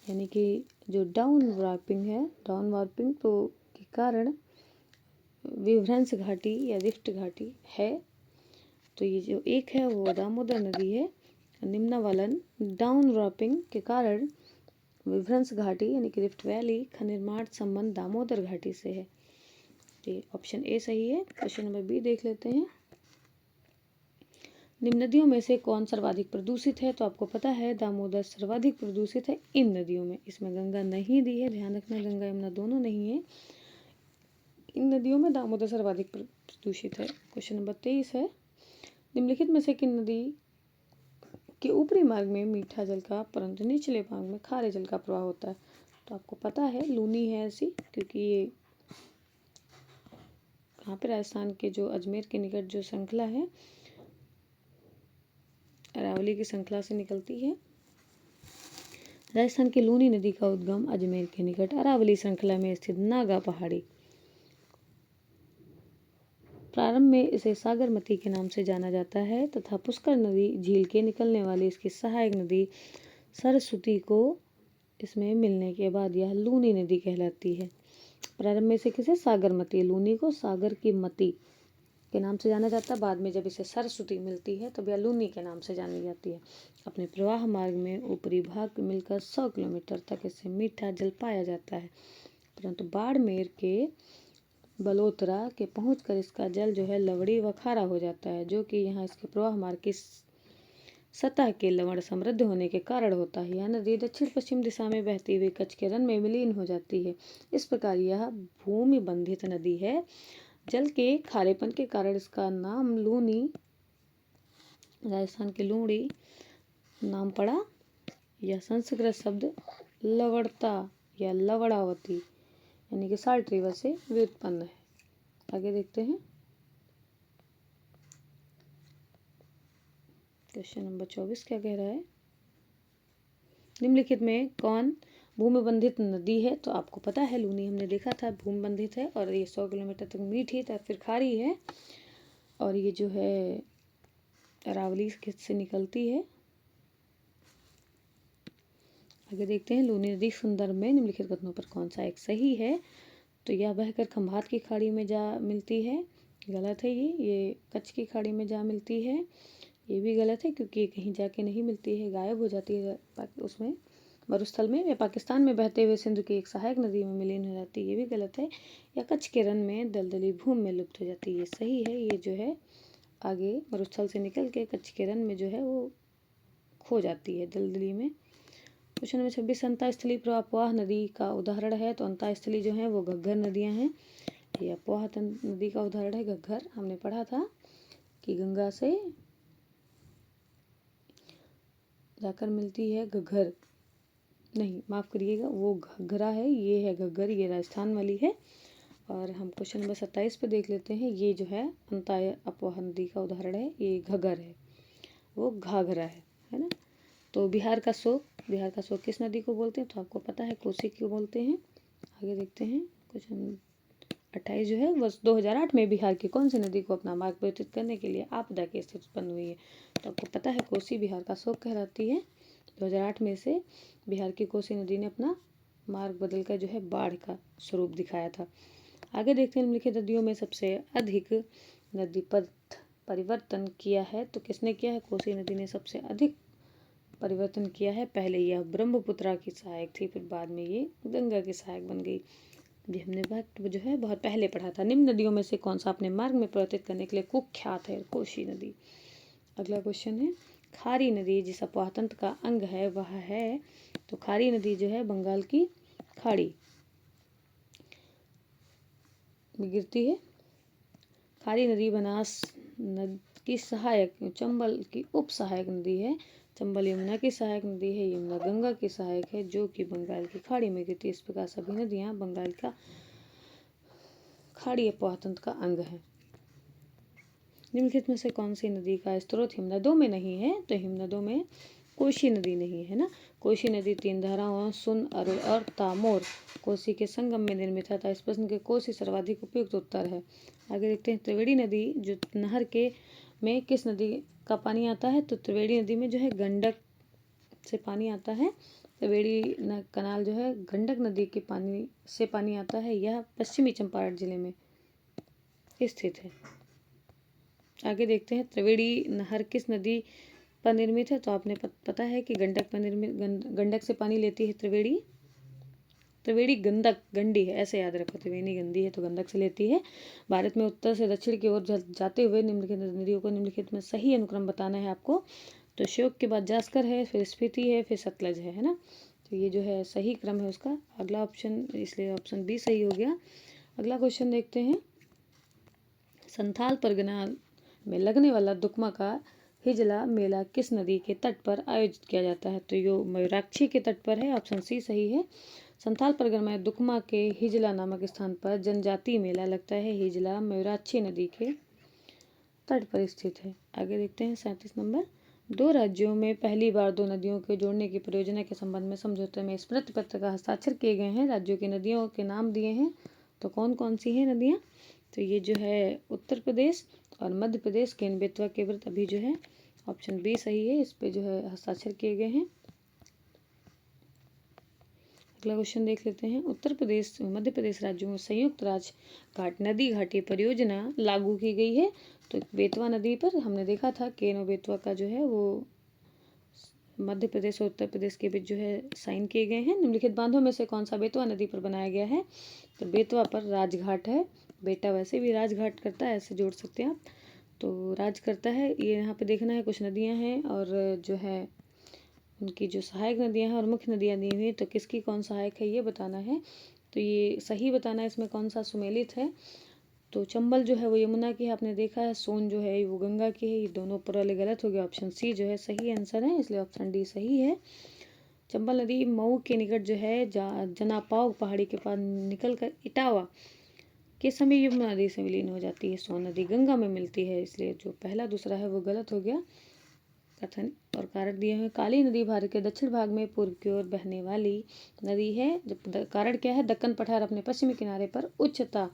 यानी कि जो डाउन वार्पिंग है, डाउन वार्पिंग तो के कारण विभ्रंश घाटी या रिफ्ट घाटी है, तो ये जो एक है वो दामोदर नदी है। निम्नावलन डाउन वार्पिंग के कारण विभ्रंश घाटी यानी कि रिफ्ट वैली का निर्माण संबंध दामोदर घाटी से है। तो ऑप्शन ए सही है। क्वेश्चन नंबर बी देख लेते हैं, निम्न नदियों में से कौन सर्वाधिक प्रदूषित है? तो आपको पता है दामोदर सर्वाधिक प्रदूषित है इन नदियों में। इसमें गंगा नहीं दी है, ध्यान रखना, गंगा यमुना दोनों नहीं है। इन नदियों में दामोदर सर्वाधिक प्रदूषित है। क्वेश्चन नंबर 23 है, निम्नलिखित में से किन नदी के ऊपरी मार्ग में मीठा जल का परंतु निचले भाग में खारे जल का प्रवाह होता है? तो आपको पता है लूनी है ऐसी, क्योंकि ये यहाँ पे राजस्थान के जो अजमेर के निकट जो श्रृंखला है, अरावली की श्रृंखला से निकलती है। राजस्थान की लूनी नदी का उद्गम अजमेर के निकट अरावली श्रृंखला में स्थित नागा पहाड़ी, प्रारंभ में इसे सागरमती के नाम से जाना जाता है तथा पुष्कर नदी झील के निकलने वाली इसकी सहायक नदी सरस्वती को इसमें मिलने के बाद यह लूनी नदी कहलाती है। प्रारंभ में इसे किसे, सागरमती, लूनी को सागर की मती के नाम से जाना जाता है। बाद में जब इसे सरस्वती मिलती है तब यह लूनी के नाम से जानी जाती है। अपने प्रवाह मार्ग में ऊपरी भाग मिलकर 100 किलोमीटर तक इससे मीठा जल पाया जाता है, परंतु बाड़मेर के बलोतरा के पहुंचकर इसका जल जो है लवड़ी व खारा हो जाता है, जो कि यहाँ इसके प्रवाह मार्ग की सतह के लवण समृद्ध होने के कारण होता है। यह नदी दक्षिण पश्चिम दिशा में बहती हुई कच्छ के रन में विलीन हो जाती है। इस प्रकार यह भूमि बंधित नदी है। जल के खारेपन के कारण इसका नाम लूनी, राजस्थान की लूणी नाम पड़ा। यह संस्कृत शब्द लवड़ता या लवड़ावती यानी कि साल्ट रिवर से व्युत्पन्न है। आगे देखते हैं, क्वेश्चन नंबर 24 क्या कह रहा है, निम्नलिखित में कौन भूमिबंधित नदी है? तो आपको पता है लूनी हमने देखा था भूमिबंधित है और ये 100 किलोमीटर तक मीठी है फिर खारी है, और ये जो है अरावली से निकलती है। आगे देखते हैं, लूनी नदी संदर्भ में निम्नलिखित कथनों पर कौन सा एक सही है? तो यह बहकर खंभात की खाड़ी में जा मिलती है, गलत है। ये कच्छ की खाड़ी में जा मिलती है, ये भी गलत है क्योंकि ये कहीं जाके नहीं मिलती है, गायब हो जाती है उसमें मरुस्थल में। या पाकिस्तान में बहते हुए सिंधु की एक सहायक नदी में विलीन हो जाती है, ये भी गलत है। या कच्छ के रण में दलदली भूमि में लुप्त हो जाती है, ये सही है। ये जो है आगे मरुस्थल से निकल के कच्छ के रण में जो है वो खो जाती है दलदली में। क्वेश्चन नंबर 26, अंतःस्थलीय प्रवाह नदी का उदाहरण है? तो अंतःस्थलीय जो है वो घग्घर नदियां हैं। ये अपोहा नदी का उदाहरण है घग्घर, हमने पढ़ा था कि गंगा से जाकर मिलती है घग्घर, नहीं माफ़ करिएगा वो घग्घरा है, ये है घग्घर, ये राजस्थान वाली है। और हम क्वेश्चन नंबर 27 पे देख लेते हैं, ये जो है अंतः अपोहा नदी का उदाहरण है, ये घग्घर है, वो घाघरा है ना। तो बिहार का शोक किस नदी को बोलते हैं? तो आपको पता है कोसी को बोलते हैं। आगे देखते हैं क्वेश्चन 28 जो है वर्ष 2008 में बिहार की कौन सी नदी को अपना मार्ग परिवर्तित करने के लिए आपदा की स्थिति उत्पन्न हुई है? तो आपको पता है कोसी बिहार का शोक कहलाती है। 2008 में से बिहार की कोसी नदी ने अपना मार्ग बदलकर जो है बाढ़ का स्वरूप दिखाया था। आगे देखते हैं, निम्नलिखित नदियों में सबसे अधिक नदी पथ परिवर्तन किया है? तो किसने किया है? कोसी नदी ने सबसे अधिक परिवर्तन किया है। पहले यह ब्रह्मपुत्रा की सहायक थी, फिर बाद में ये गंगा की सहायक बन गई। ये हमने वक्त जो है बहुत पहले पढ़ा था। निम्न नदियों में से कौन सा अपने मार्ग में परिवर्तित करने के लिए कुख्यात है? कोसी नदी। अगला क्वेश्चन है, खारी नदी जिस अपोहा तंत्र का अंग है वह है? तो खारी नदी जो है बंगाल की खाड़ी में गिरती है। खारी नदी बनास नदी की सहायक, चंबल की उप सहायक नदी है। चंबल यमुना की सहायक नदी है, यमुना गंगा की सहायक है जो कि बंगाल की खाड़ी में गिरती है। इस प्रकार सभी नदियां बंगाल का खाड़ी अपोहा तंत्र का अंग है। निम्नलिखित में से कौन सी नदी का स्रोत हिमनदों में नहीं है? तो हिमनदों में कोशी नदी नहीं है ना। कोशी नदी 3 धाराओं सुन, अरुण और तामोर कोसी के संगम में निर्मित है। इस प्रश्न के कोसी सर्वाधिक उपयुक्त उत्तर है। आगे देखते हैं, त्रिवेणी नदी जो नहर के में किस नदी का पानी आता है? तो त्रिवेणी नदी में जो है गंडक से पानी आता है। त्रिवेणी कनाल जो है गंडक नदी के पानी से पानी आता है। यह पश्चिमी चंपारण जिले में स्थित है। आगे देखते हैं, त्रिवेणी नहर किस नदी पर निर्मित है? तो आपने पता है कि गंडक पर निर्मित, गंडक से पानी लेती है त्रिवेणी गंडक गंडी है, ऐसे याद रखो, त्रिवेणी गंदी है तो गंडक से लेती है। भारत में उत्तर से दक्षिण की ओर जाते हुए निम्नलिखित नदियों को निम्नलिखित में सही अनुक्रम बताना है आपको। तो श्योक के बाद जास्कर है, फिर स्पीति है, फिर सतलज है ना। तो ये जो है सही क्रम है उसका, अगला ऑप्शन, इसलिए ऑप्शन बी सही हो गया। अगला क्वेश्चन देखते हैं, संथाल परगना में लगने वाला दुकमा का हिजला मेला किस नदी के तट पर आयोजित किया जाता है? तो यो मयूराक्षी के तट पर है, ऑप्शन सी सही है। संथाल परगना में दुकमा के हिजला नामक स्थान पर जनजातीय मेला लगता है। हिजला मयूराक्षी नदी के तट पर स्थित है। आगे देखते हैं 37 नंबर, 2 राज्यों में पहली बार 2 नदियों के जोड़ने की परियोजना के संबंध में समझौते में स्मृति पत्र का हस्ताक्षर किए गए हैं। राज्यों की नदियों के नाम दिए हैं, तो कौन कौन सी हैं नदियाँ? तो ये जो है उत्तर प्रदेश और मध्य प्रदेश के बेतवा के व्रत अभी जो है ऑप्शन बी सही है, इस पे जो है हस्ताक्षर किए गए हैं। अगला क्वेश्चन देख लेते हैं, उत्तर प्रदेश मध्य प्रदेश राज्यों में संयुक्त राज्य घाट नदी घाटी परियोजना लागू की गई है। तो बेतवा नदी पर हमने देखा था केनो बेतवा का जो है वो मध्य प्रदेश और उत्तर प्रदेश के बीच जो है साइन किए गए हैं। निम्नलिखित बांधों में से कौन सा बेतवा नदी पर बनाया गया है? तो बेतवा पर राजघाट है, बेटा वैसे भी राजघाट करता है, ऐसे जोड़ सकते हैं आप, तो राज करता है। ये यहाँ पे देखना है, कुछ नदियाँ हैं और जो है उनकी जो सहायक नदियाँ हैं और मुख्य नदियाँ दी हुई हैं, तो किसकी कौन सहायक है ये बताना है। तो ये सही बताना है इसमें कौन सा सुमेलित है। तो चंबल जो है वो यमुना की है, आपने देखा है। सोन जो है वो गंगा की है। ये दोनों ऊपर वाले गलत हो गए, ऑप्शन सी जो है सही आंसर है, इसलिए ऑप्शन डी सही है। चंबल नदी मऊ के निकट जो है जनापाव पहाड़ी के पास निकल कर इटावा के समय यमुना नदी से विलीन हो जाती है। सोन नदी गंगा में मिलती है, इसलिए जो पहला दूसरा है वो गलत हो गया। कथन और कारक दिए हुए। काली नदी भारत के दक्षिण भाग में पूर्व की ओर बहने वाली नदी है। जब कारण क्या है, दक्कन पठार अपने पश्चिमी किनारे पर उच्चता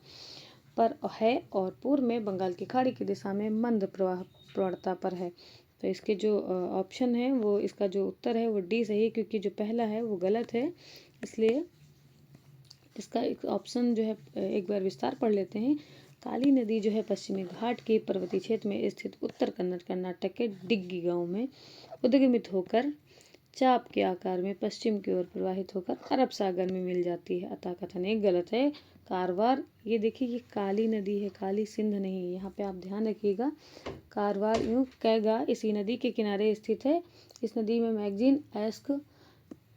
पर है और पूर्व में बंगाल की खाड़ी की दिशा में मंद प्रवणता पर है। तो इसके जो ऑप्शन है वो, इसका जो उत्तर है वो डी सही है, क्योंकि जो पहला है वो गलत है। इसलिए इसका एक ऑप्शन जो है, एक बार विस्तार पढ़ लेते हैं। काली नदी जो है पश्चिमी घाट के पर्वतीय क्षेत्र में स्थित उत्तर कन्नड़ कर्नाटक के डिग्गी गांव में उद्गमित होकर चाप के आकार में पश्चिम की ओर प्रवाहित होकर अरब सागर में मिल जाती है। अतः कथन एक गलत है। कारवार, ये देखिए ये काली नदी है, काली सिंध नहीं, यहाँ पे आप ध्यान रखिएगा। कारवार यूं कैगा इसी नदी के किनारे स्थित है। इस नदी में मैगजीन एस्क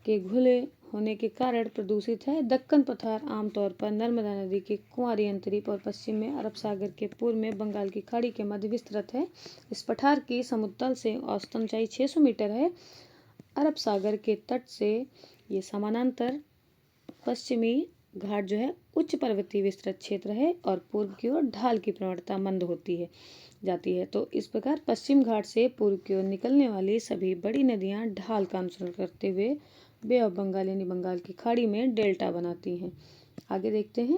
के घुले होने के कारण प्रदूषित है। दक्कन पठार आमतौर पर नर्मदा नदी के कुंवारी अंतरीप और पश्चिम में अरब सागर के पूर्व में बंगाल की खाड़ी के मध्य विस्तृत है। इस पठार की समुद्र से औसतन ऊंचाई 600 मीटर है। अरब सागर के तट से ये समानांतर पश्चिमी घाट जो है उच्च पर्वतीय विस्तृत क्षेत्र है और पूर्व की ओर ढाल की प्रवणता मंद होती है जाती है। तो इस प्रकार पश्चिम घाट से पूर्व की ओर निकलने वाली सभी बड़ी नदियां ढाल का अनुसरण करते हुए बे ऑफ बंगाल यानी बंगाल की खाड़ी में डेल्टा बनाती हैं। आगे देखते हैं।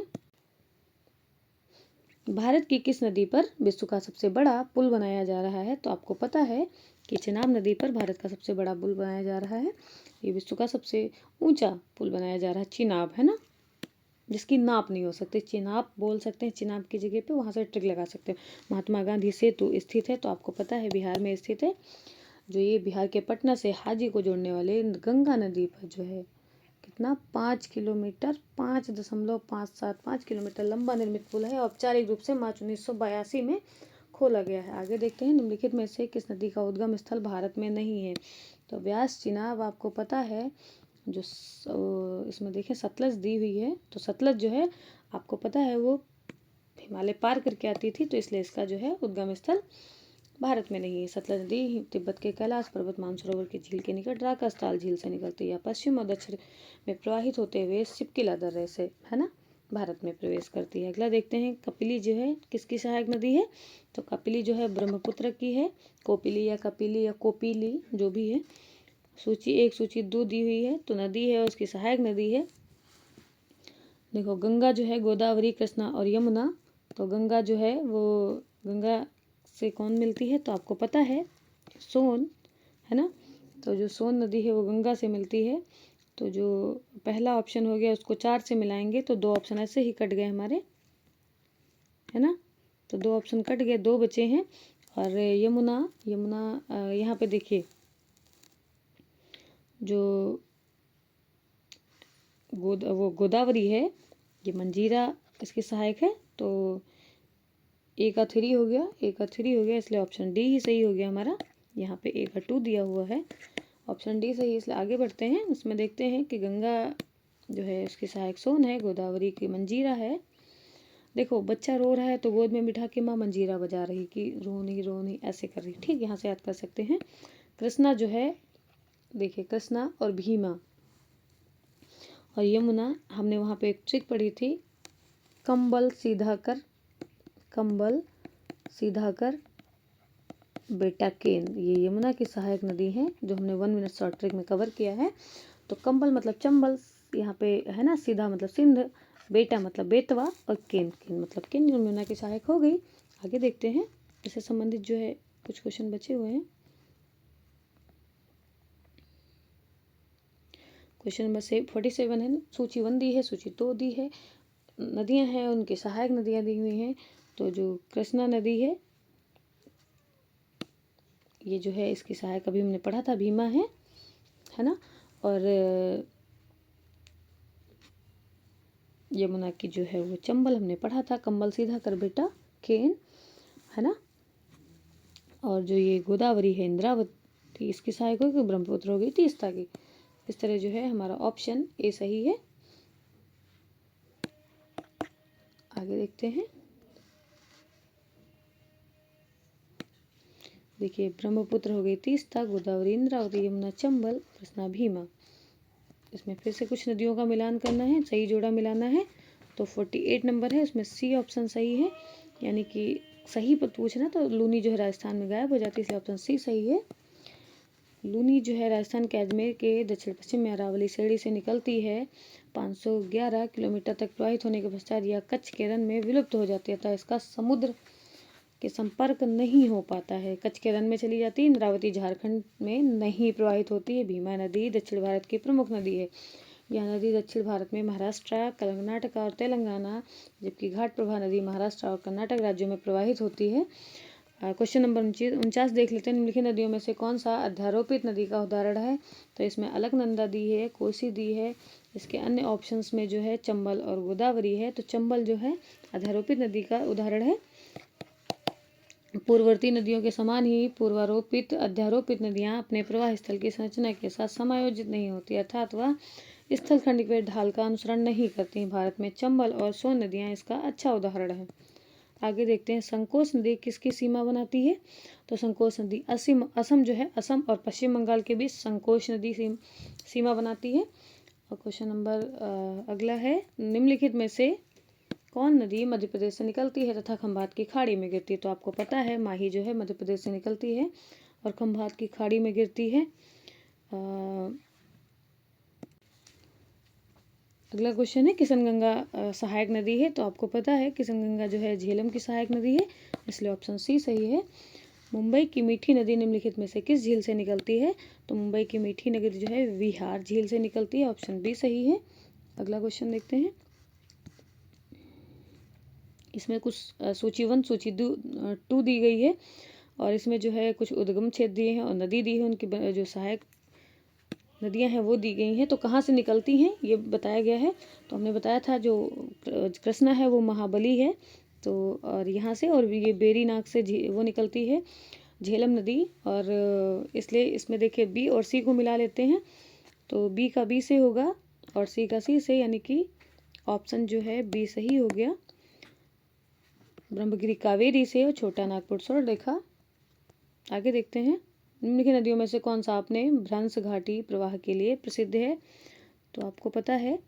भारत की किस नदी पर विश्व का सबसे बड़ा पुल बनाया जा रहा है? तो आपको पता है कि चेनाब नदी पर भारत का सबसे बड़ा पुल बनाया जा रहा है। ये विश्व का सबसे ऊंचा पुल बनाया जा रहा है। चिनाब है ना, जिसकी नाप नहीं हो सकती, चिनाब बोल सकते हैं, चिनाब की जगह पे वहां से ट्रिक लगा सकते हैं। महात्मा गांधी सेतु स्थित है, तो आपको पता है बिहार में स्थित है। जो ये बिहार के पटना से हाजी को जोड़ने वाले गंगा नदी पर जो है कितना 5 किलोमीटर 5.575 किलोमीटर लंबा निर्मित पुल है। औपचारिक रूप से मार्च 1982 में खोला गया है। आगे देखते हैं। निम्नलिखित में से किस नदी का उद्गम स्थल भारत में नहीं है? तो व्यास चिनाब आपको पता है, जो इसमें देखें सतलज दी हुई है, तो सतलज जो है आपको पता है वो हिमालय पार करके आती थी, तो इसलिए इसका जो है उद्गम स्थल भारत में नहीं है। सतलज नदी तिब्बत के कैलाश पर्वत मानसरोवर की झील के निकट राकास्थल झील से निकलती है, पश्चिम और दक्षिण में प्रवाहित होते हुए शिपकिला दर्रे से है ना भारत में प्रवेश करती है। अगला देखते हैं। कपिली जो है किसकी सहायक नदी है? तो कपिली जो है ब्रह्मपुत्र की है। कोपिली या कपिली या कोपिली जो भी है, सूची 1 सूची 2 दी हुई है, तो नदी है उसकी सहायक नदी है। देखो गंगा जो है गोदावरी कृष्णा और यमुना, तो गंगा जो है वो गंगा से कौन मिलती है? तो आपको पता है सोन है ना, तो जो सोन नदी है वो गंगा से मिलती है। तो जो पहला ऑप्शन हो गया उसको 4 से मिलाएंगे तो 2 ऑप्शन ऐसे ही कट गए हमारे, है ना, तो 2 ऑप्शन कट गए, 2 बचे हैं। और यमुना यहाँ पे देखिए जो वो गोदावरी है, ये मंजीरा इसकी सहायक है। तो ए का 3 हो गया, इसलिए ऑप्शन डी ही सही हो गया हमारा। यहाँ पे ए का 2 दिया हुआ है, ऑप्शन डी सही, इसलिए आगे बढ़ते हैं। उसमें देखते हैं कि गंगा जो है उसकी सहायक सोन है, गोदावरी की मंजीरा है। देखो बच्चा रो रहा है तो गोद में बिठा के माँ मंजीरा बजा रही कि रोनी ऐसे कर रही, ठीक, यहाँ से याद कर सकते हैं। कृष्णा जो है, देखिए कृष्णा और भीमा और यमुना, हमने वहाँ पे एक ट्रिक पढ़ी थी, कंबल सीधा कर बेटा केन, ये यमुना की सहायक नदी है जो हमने 1 मिनट शॉर्ट ट्रिक में कवर किया है। तो कंबल मतलब चंबल यहाँ पे है ना, सीधा मतलब सिंध, बेटा मतलब बेतवा और केन मतलब केन, यमुना की सहायक हो गई। आगे देखते हैं, इससे संबंधित जो है कुछ क्वेश्चन बचे हुए हैं। क्वेश्चन नंबर 47 है, सूची 1 दी है, सूची 2 दी है, नदियां हैं उनकी सहायक नदियां दी हुई हैं। तो जो कृष्णा नदी है ये जो है इसकी सहायक अभी हमने पढ़ा था भीमा है ना, और यमुना की जो है वो चंबल हमने पढ़ा था, कंबल सीधा कर बेटा केन है ना, और जो ये गोदावरी है इंद्रावती, इसकी सहायक होगी ब्रह्मपुत्र हो गई तीस्ता की। इस तरह जो है हमारा ऑप्शन ए सही है। आगे देखते हैं। देखिए ब्रह्मपुत्र हो गई तीस्ता, गोदावरी इंद्रावती, यमुना चंबल, कृष्णा भीमा। इसमें फिर से कुछ नदियों का मिलान करना है, सही जोड़ा मिलाना है। तो 48 नंबर है, उसमें सी ऑप्शन सही है, यानी कि सही पर पूछना तो लूनी जो है राजस्थान में गायब हो जाती है, इसलिए ऑप्शन सी सही है। लूनी जो है राजस्थान के अजमेर के दक्षिण पश्चिम में अरावली श्रेणी से निकलती है। 511 किलोमीटर तक प्रवाहित होने के पश्चात यह कच्छ के रण में विलुप्त हो जाती है तथा इसका समुद्र के संपर्क नहीं हो पाता है। कच्छ के रण में चली जाती है। इंद्रावती झारखंड में नहीं प्रवाहित होती है। भीमा नदी दक्षिण भारत की प्रमुख नदी है। यह नदी दक्षिण भारत में महाराष्ट्र, कर्नाटक और तेलंगाना, जबकि घाट प्रभा नदी महाराष्ट्र और कर्नाटक राज्यों में प्रवाहित होती है। क्वेश्चन नंबर 49 देख लेते हैं। निम्नलिखित नदियों में से कौन सा अध्यारोपित नदी का उदाहरण है? तो इसमें अलकनंदा दी है, कोसी दी है। इसके अन्य ऑप्शंस में जो है चंबल और गोदावरी है। तो चंबल जो है अध्यारोपित नदी का उदाहरण है। पूर्ववर्ती नदियों के समान ही पूर्वारोपित अध्यारोपित नदियां अपने प्रवाह स्थल की संरचना के साथ समायोजित नहीं होती, अर्थात वह स्थल खंड के ढाल का अनुसरण नहीं करती। भारत में चंबल और सोन नदियां इसका अच्छा उदाहरण है। आगे देखते हैं, संकोच नदी किसकी सीमा बनाती है? तो संकोच नदी असम जो है, असम और पश्चिम बंगाल के बीच संकोच नदी सीमा बनाती है। और क्वेश्चन नंबर अगला है, निम्नलिखित में से कौन नदी मध्य प्रदेश से निकलती है तथा खंभात की खाड़ी में गिरती है? तो आपको पता है माही जो है मध्य प्रदेश से निकलती है और खंभात की खाड़ी में गिरती है। अगला क्वेश्चन है, किशनगंगा सहायक नदी है। तो आपको पता है किशनगंगा जो है झेलम की सहायक नदी है, इसलिए ऑप्शन सी सही है। मुंबई की मीठी नदी निम्नलिखित में से किस झील से निकलती है? तो मुंबई की मीठी नदी जो है विहार झील से निकलती है, ऑप्शन बी सही है। अगला क्वेश्चन देखते हैं। इसमें कुछ सूची 1 सूची 2 दी गई है और इसमें जो है कुछ उद्गम क्षेत्र दिए हैं और नदी दी है, उनकी जो सहायक नदियां हैं वो दी गई हैं। तो कहाँ से निकलती हैं ये बताया गया है। तो हमने बताया था जो कृष्णा है वो महाबली है, तो और यहाँ से, और ये बेरीनाग से वो निकलती है झेलम नदी, और इसलिए इसमें देखिए बी और सी को मिला लेते हैं। तो बी का बी से होगा और सी का सी से, यानी कि ऑप्शन जो है बी सही हो गया। ब्रह्मगिरी कावेरी से और छोटा नागपुर सर देखा। आगे देखते हैं, निम्नलिखित नदियों में से कौन सा अपने भ्रंश घाटी प्रवाह के लिए प्रसिद्ध है? तो आपको पता है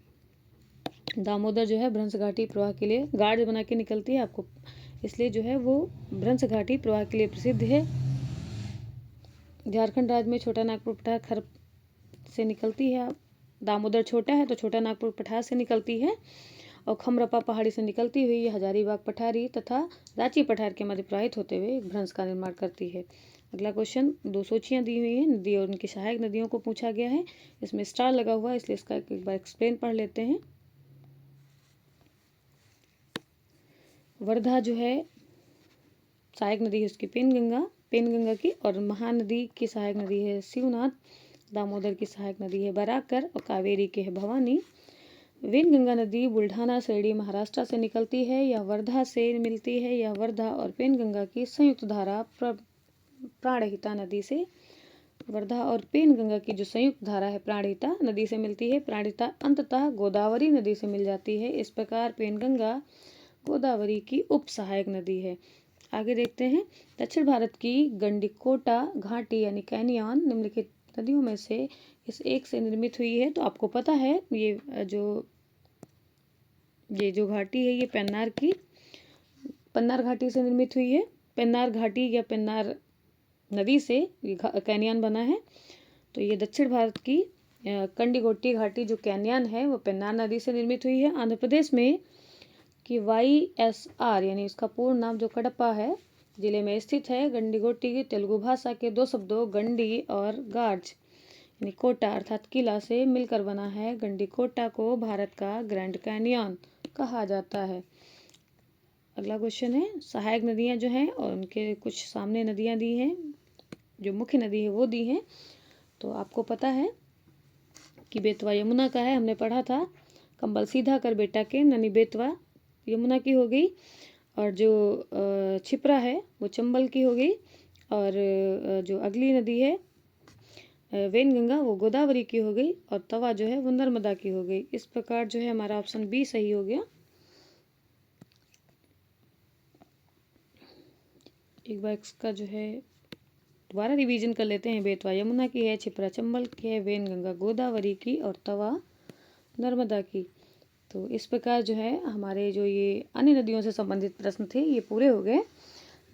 दामोदर जो है भ्रंश घाटी प्रवाह के लिए गार्ड बना के निकलती है आपको, इसलिए जो है वो भ्रंश घाटी प्रवाह के लिए प्रसिद्ध है। झारखंड राज्य में छोटा नागपुर पठार खर से निकलती है। दामोदर छोटा है तो छोटा नागपुर पठार से निकलती है और खमरपा पहाड़ी से निकलती हुई ये हजारीबाग पठारी तथा रांची पठार के मध्य प्रवाहित होते हुए एक भ्रंश का निर्माण करती है। अगला क्वेश्चन, 2 सूचियां दी हुई हैं नदी और उनकी सहायक नदियों को पूछा गया है। इसमें स्टार लगा हुआ है, इसलिए इसका एक बार एक्सप्लेन पढ़ लेते हैं। वर्धा जो है सहायक नदी है उसकी पेनगंगा की, और महानदी की सहायक नदी है शिवनाथ। दामोदर की सहायक नदी है बराकर और कावेरी की है भवानी। वेनगंगा नदी बुल्ढाना श्रेणी महाराष्ट्र से निकलती है, यह वर्धा से मिलती है। यह वर्धा और पेनगंगा की संयुक्त धारा प्राणहिता नदी से, वर्धा और पेनगंगा की जो संयुक्त धारा है प्राणहिता नदी से मिलती है। प्राणहिता अंततः गोदावरी नदी से मिल जाती है। इस प्रकार पेनगंगा गोदावरी की उप सहायक नदी है। आगे देखते हैं, दक्षिण भारत की गंडीकोटा घाटी यानी कैनियन निम्नलिखित नदियों में से इस एक से निर्मित हुई है। तो आपको पता है ये जो घाटी है ये पन्नार घाटी से निर्मित हुई है। पेन्नार घाटी या पेन्नार नदी से ये कैनियन बना है। तो ये दक्षिण भारत की कंडीकोटी घाटी जो कैनियन है वो पेन्नार नदी से निर्मित हुई है। आंध्र प्रदेश में कि YSR यानी इसका पूर्ण नाम जो कडप्पा है जिले में स्थित है। गंडीकोटी की तेलुगु भाषा के 2 शब्दों गंडी और गार्ज यानी कोटा अर्थात किला से मिलकर बना है। गंडीकोटा को भारत का ग्रैंड कैनियन कहा जाता है। अगला क्वेश्चन है, सहायक नदियां जो हैं और उनके कुछ सामने नदियां दी हैं, जो मुख्य नदी है वो दी हैं। तो आपको पता है कि बेतवा यमुना का है, हमने पढ़ा था। कंबल सीधा कर बेटा के ननी बेतवा यमुना की हो गई, और जो छिपरा है वो चंबल की हो गई, और जो अगली नदी है वेनगंगा वो गोदावरी की हो गई, और तवा जो है वो नर्मदा की हो गई। इस प्रकार जो है हमारा ऑप्शन बी सही हो गया। एक बार इसका जो है दोबारा रिवीजन कर लेते हैं। बेतवा यमुना की है, छिपरा चंबल की है, वेनगंगा गोदावरी की और तवा नर्मदा की। तो इस प्रकार जो है हमारे जो ये अन्य नदियों से संबंधित प्रश्न थे ये पूरे हो गए।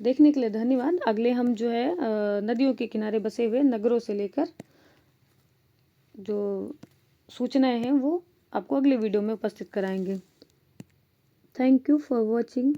देखने के लिए धन्यवाद। अगले हम जो है नदियों के किनारे बसे हुए नगरों से लेकर जो सूचनाएं हैं वो आपको अगले वीडियो में उपस्थित कराएंगे। Thank you for watching.